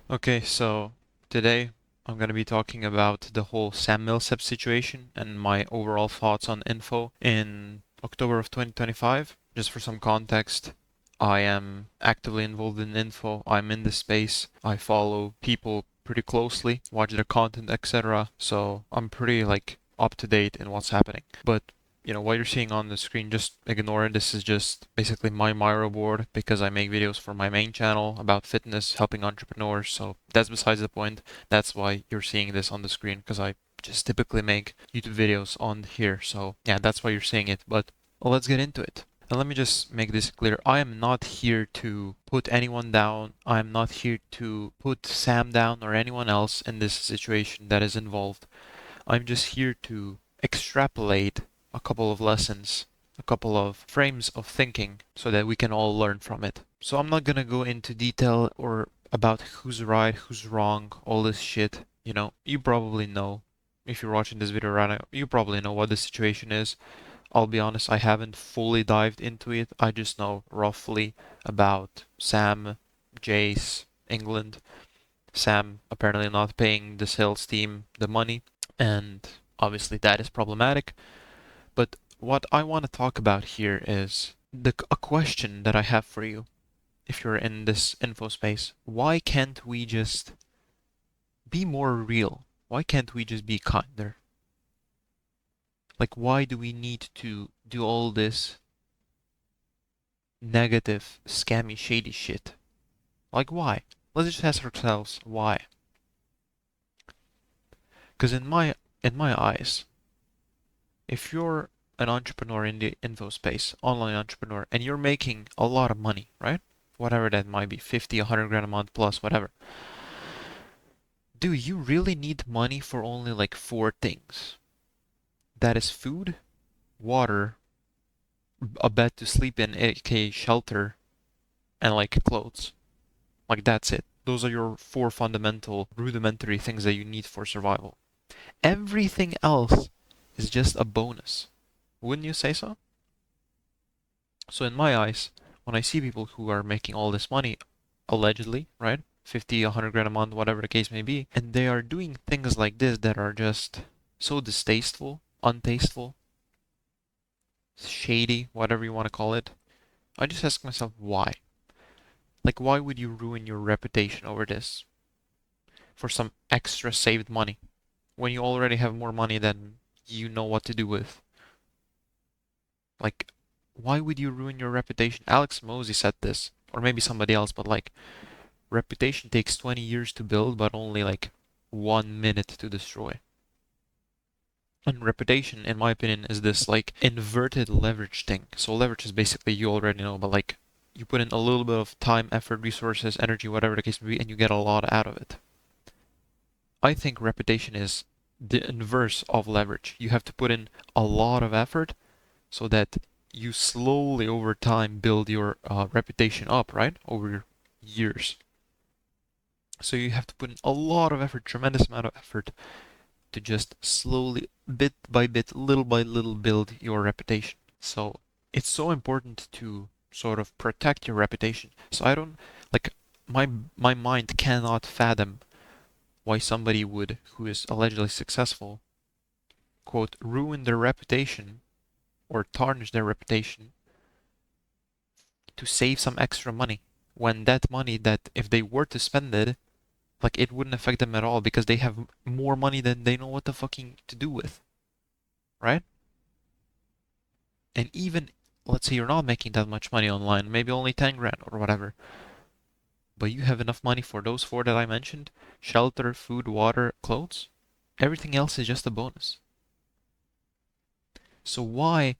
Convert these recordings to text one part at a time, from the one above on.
Okay, so today I'm going to be talking about the whole Sam Millsap situation and my overall thoughts on info in October of 2025. Just for some context, I am actively involved in info. I'm in this space. I follow people pretty closely, watch their content, etc. So I'm pretty up to date in what's happening. But what you're seeing on the screen, just ignore it. This is just basically my Miro board because I make videos for my main channel about fitness, helping entrepreneurs. So that's besides the point. That's why you're seeing this on the screen because I just typically make YouTube videos on here. So yeah, that's why you're seeing it. But let's get into it. And let me just make this clear. I am not here to put anyone down. I am not here to put Sam down or anyone else in this situation that is involved. I'm just here to extrapolate a couple of lessons, a couple of frames of thinking so that we can all learn from it. So I'm not gonna go into detail or about who's right, who's wrong, all this shit. You probably know. If you're watching this video right now, you probably know what the situation is. I'll be honest, I haven't fully dived into it. I just know roughly about Sam, Jace, England. Sam apparently not paying the sales team the money, and obviously that is problematic. But what I want to talk about here is a question that I have for you if you're in this info space. Why can't we just be more real? Why can't we just be kinder? Like, why do we need to do all this negative, scammy, shady shit? Like, why? Let's just ask ourselves why. Because in my eyes, if you're an entrepreneur in the info space, online entrepreneur, and you're making a lot of money, right? Whatever that might be, 50, 100 grand a month plus, whatever. Do you really need money for only like four things? That is food, water, a bed to sleep in, aka shelter, and like clothes. Like that's it. Those are your four fundamental, rudimentary things that you need for survival. Everything else is just a bonus. Wouldn't you say so? So in my eyes, when I see people who are making all this money, allegedly, right? 50, 100 grand a month, whatever the case may be, and they are doing things like this that are just so distasteful, untasteful, shady, whatever you want to call it. I just ask myself why? Like, why would you ruin your reputation over this for some extra saved money when you already have more money than you know what to do with? Like, why would you ruin your reputation? Alex Mosey said this, or maybe somebody else, but like, reputation takes 20 years to build, but only like 1 minute to destroy. And reputation, in my opinion, is this like inverted leverage thing. So leverage is basically, you already know, but like you put in a little bit of time, effort, resources, energy, whatever the case may be, and you get a lot out of it. I think reputation is the inverse of leverage. You have to put in a lot of effort so that you slowly over time build your reputation up, right? Over years. So you have to put in a lot of effort, tremendous amount of effort to just slowly, bit by bit, little by little build your reputation. So it's so important to sort of protect your reputation. So I don't like my mind cannot fathom why somebody would, who is allegedly successful, quote, ruin their reputation or tarnish their reputation to save some extra money when that money that if they were to spend it, like it wouldn't affect them at all because they have more money than they know what the fucking to do with, right? And even let's say you're not making that much money online, maybe only 10 grand or whatever, but you have enough money for those four that I mentioned, shelter, food, water, clothes. Everything else is just a bonus. So why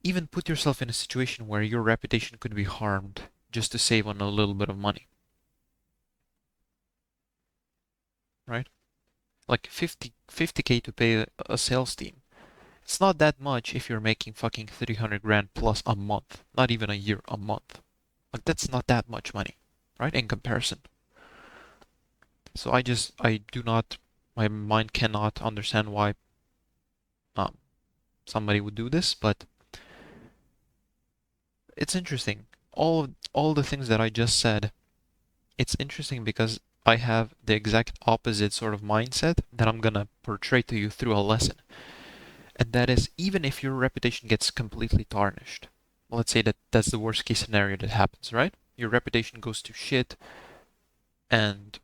even put yourself in a situation where your reputation could be harmed just to save on a little bit of money, right? Like 50k to pay a sales team. It's not that much if you're making fucking 300 grand plus a month. Not even a year, a month. Like that's not that much money, right? In comparison. So I do not, my mind cannot understand why um, somebody would do this, but it's interesting. All the things that I just said it's interesting because I have the exact opposite sort of mindset that I'm gonna portray to you through a lesson. And that is, even if your reputation gets completely tarnished, let's say that that's the worst case scenario that happens, right? Your reputation goes to shit and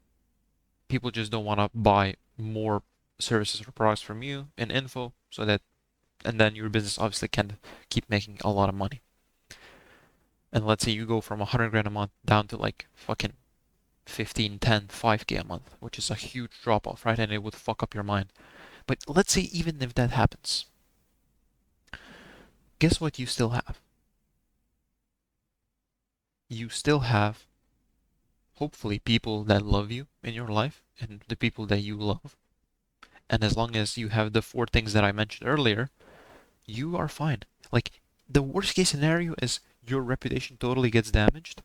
people just don't want to buy more services or products from you in info so that, and then your business obviously can keep making a lot of money. And let's say you go from 100 grand a month down to like fucking 15, 10, 5K a month, which is a huge drop off, right? And it would fuck up your mind. But let's say even if that happens, guess what you still have? You still have, hopefully, people that love you in your life and the people that you love. And as long as you have the four things that I mentioned earlier, you are fine. Like, the worst case scenario is your reputation totally gets damaged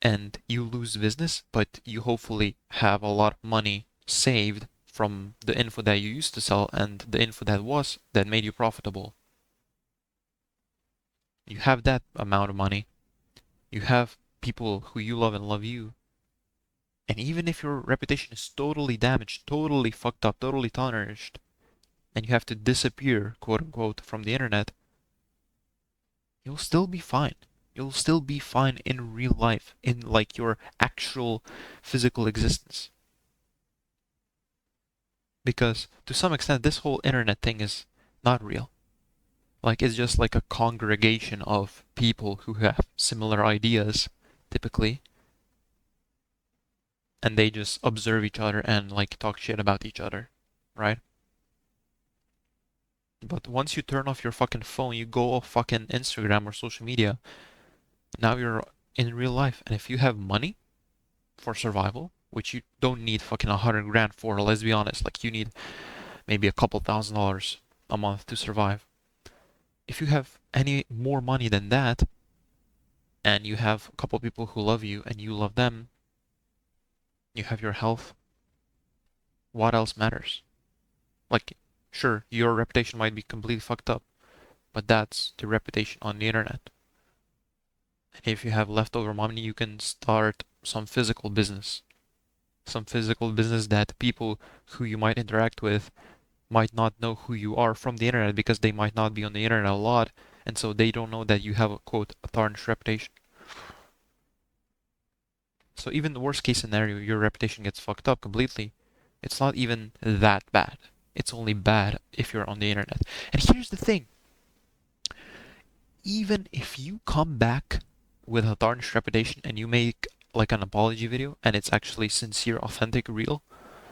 and you lose business, but you hopefully have a lot of money saved from the info that you used to sell and the info that made you profitable. You have that amount of money. You have people who you love and love you. And even if your reputation is totally damaged, totally fucked up, totally tarnished, and you have to disappear, quote unquote, from the internet, you'll still be fine. You'll still be fine in real life, in like your actual physical existence. Because to some extent, this whole internet thing is not real. Like, it's just like a congregation of people who have similar ideas, typically, and they just observe each other and like talk shit about each other, right? But once you turn off your fucking phone, you go off fucking Instagram or social media, now you're in real life. And if you have money for survival, which you don't need fucking 100 grand for, let's be honest, like you need maybe a couple $1,000s a month to survive. If you have any more money than that, and you have a couple people who love you and you love them, you have your health, what else matters? Like, sure, your reputation might be completely fucked up, but that's the reputation on the internet. And if you have leftover money, you can start some physical business. Some physical business that people who you might interact with might not know who you are from the internet because they might not be on the internet a lot, and so they don't know that you have a quote a tarnished reputation. So even the worst case scenario, your reputation gets fucked up completely. It's not even that bad. It's only bad if you're on the internet. And here's the thing. Even if you come back with a tarnished reputation and you make like an apology video and it's actually sincere, authentic, real,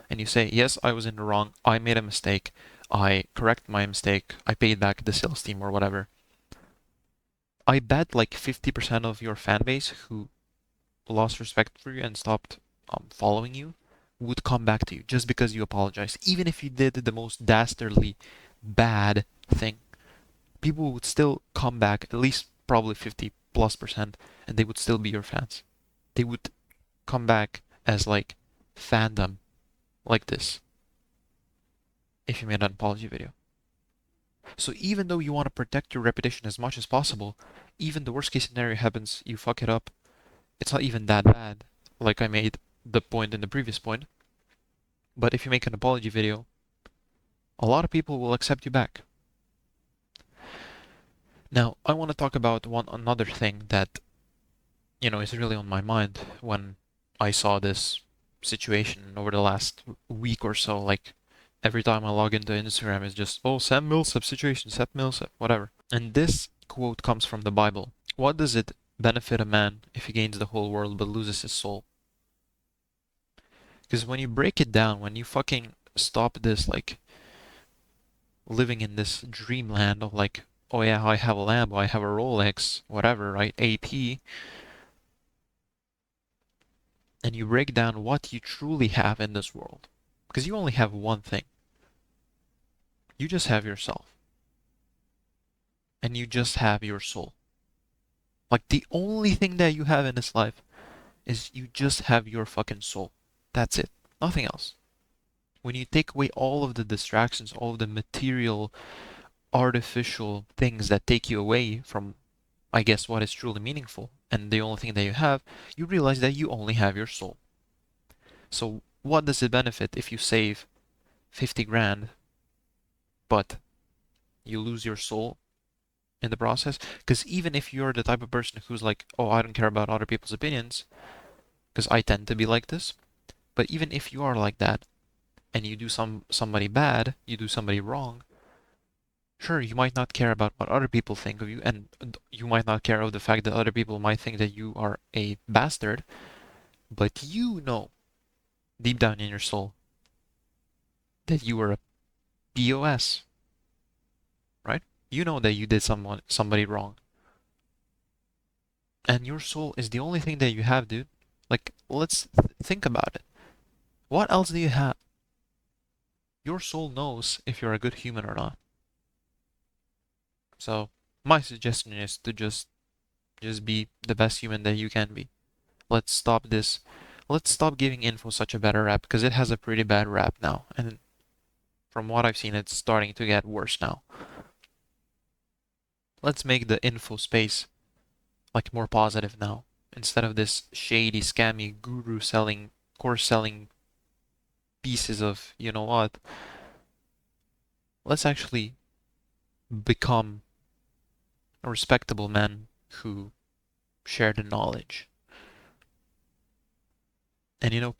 and you say, yes, I was in the wrong, I made a mistake, I corrected my mistake, I paid back the sales team or whatever. I bet like 50% of your fan base who lost respect for you and stopped following you would come back to you just because you apologized. Even if you did the most dastardly bad thing, people would still come back, at least probably 50+%, and they would still be your fans. They would come back as like fandom like this if you made an apology video. So even though you want to protect your reputation as much as possible, even the worst case scenario happens, you fuck it up, it's not even that bad, like I made the point in the previous point. But if you make an apology video, a lot of people will accept you back. Now, I want to talk about another thing that, is really on my mind when I saw this situation over the last week or so. Like, every time I log into Instagram, it's just, oh, Sam Millsap situation, Sam Millsap, whatever. And this quote comes from the Bible. What does it benefit a man if he gains the whole world but loses his soul? Because when you break it down, when you fucking stop this, like, living in this dreamland of like, oh yeah, I have a Lambo, I have a Rolex, whatever, right? AP. And you break down what you truly have in this world. Because you only have one thing. You just have yourself. And you just have your soul. Like the only thing that you have in this life is you just have your fucking soul. That's it. Nothing else. When you take away all of the distractions, all of the material, artificial things that take you away from, I guess, what is truly meaningful, and the only thing that you have, you realize that you only have your soul. So what does it benefit if you save 50 grand, but you lose your soul in the process? Because even if you're the type of person who's like, oh, I don't care about other people's opinions, because I tend to be like this, but even if you are like that, and you do somebody bad, you do somebody wrong, sure, you might not care about what other people think of you, and you might not care of the fact that other people might think that you are a bastard, but you know, deep down in your soul, that you were a POS, right? You know that you did somebody wrong. And your soul is the only thing that you have, dude. Like, let's think about it. What else do you have? Your soul knows if you're a good human or not. So, my suggestion is to just be the best human that you can be. Let's stop this. Let's stop giving info such a bad rap, because it has a pretty bad rap now. And from what I've seen, it's starting to get worse now. Let's make the info space like more positive now. Instead of this shady, scammy, guru selling, course selling pieces of, you know what, let's actually become a respectable man who share the knowledge. And you know,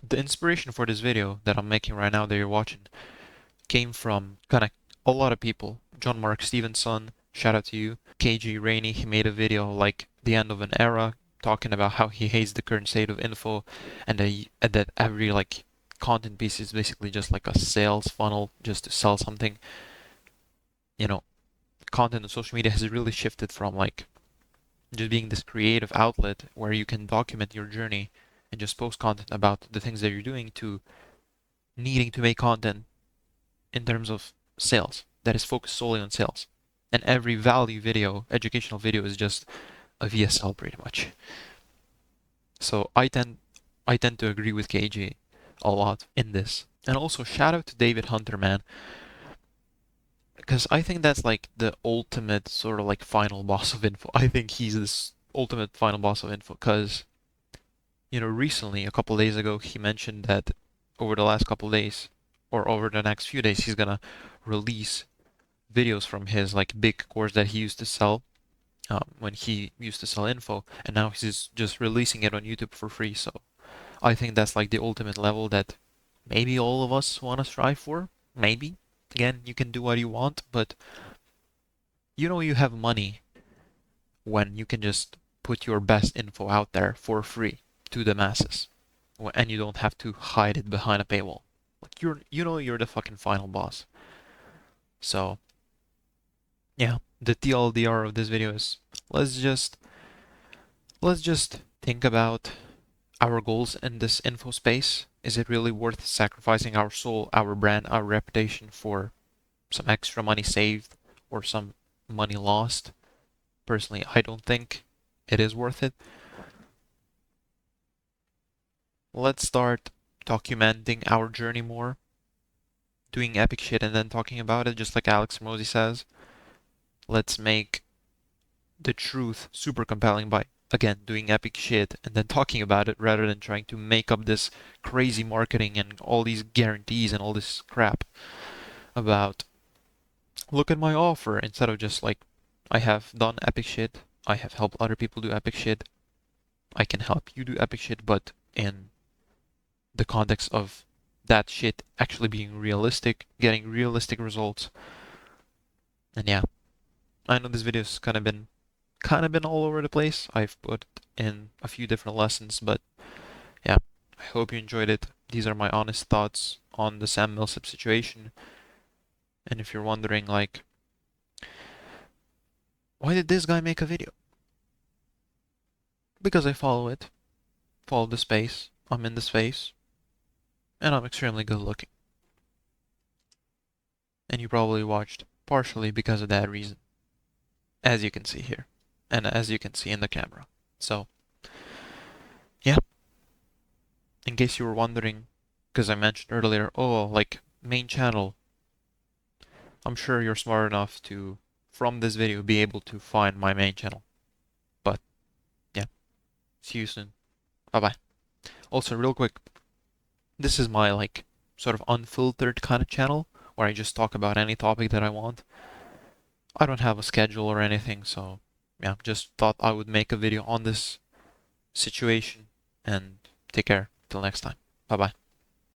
the inspiration for this video that I'm making right now that you're watching came from kind of a lot of people. John Mark Stevenson, shout out to you. KG Rainey, he made a video like the end of an era, talking about how he hates the current state of info, and that every like content piece is basically just like a sales funnel just to sell something. You know, content on social media has really shifted from like just being this creative outlet where you can document your journey and just post content about the things that you're doing to needing to make content in terms of sales that is focused solely on sales. And every value video, educational video, is just a VSL pretty much. So I tend to agree with KG a lot in this. And also shout out to David Hunter, man, because I think that's like the ultimate sort of like final boss of info. I think he's this ultimate final boss of info because, you know, recently, a couple days ago, he mentioned that over the last couple days or over the next few days, he's gonna release videos from his like big course that he used to sell when he used to sell info, and now he's just releasing it on YouTube for free. So I think that's like the ultimate level that maybe all of us want to strive for. Maybe. Again, you can do what you want, but you know you have money when you can just put your best info out there for free to the masses, and you don't have to hide it behind a paywall. Like you're the fucking final boss. So yeah, the TLDR of this video is let's just let's just think about our goals in this info space. Is it really worth sacrificing our soul, our brand, our reputation for some extra money saved or some money lost? Personally, I don't think it is worth it. Let's start documenting our journey more, doing epic shit and then talking about it, just like Alex Mosey says. Let's make the truth super compelling by, again, doing epic shit and then talking about it rather than trying to make up this crazy marketing and all these guarantees and all this crap about, look at my offer, instead of just like, I have done epic shit, I have helped other people do epic shit, I can help you do epic shit, but in the context of that shit actually being realistic, getting realistic results. And yeah, I know this video's kind of been all over the place. I've put in a few different lessons, but yeah, I hope you enjoyed it. These are my honest thoughts on the Sam Millsap situation. And if you're wondering, like, why did this guy make a video? Because I follow it, follow the space, I'm in the space, and I'm extremely good looking. And you probably watched partially because of that reason, as you can see here, and as you can see in the camera. So, yeah, in case you were wondering, because I mentioned earlier, oh, like, main channel, I'm sure you're smart enough to, from this video, be able to find my main channel. But See you soon. Bye bye. Also, real quick, this is my like sort of unfiltered kind of channel where I just talk about any topic that I want. I don't have a schedule or anything, so yeah, just thought I would make a video on this situation and take care. Till next time. Bye bye.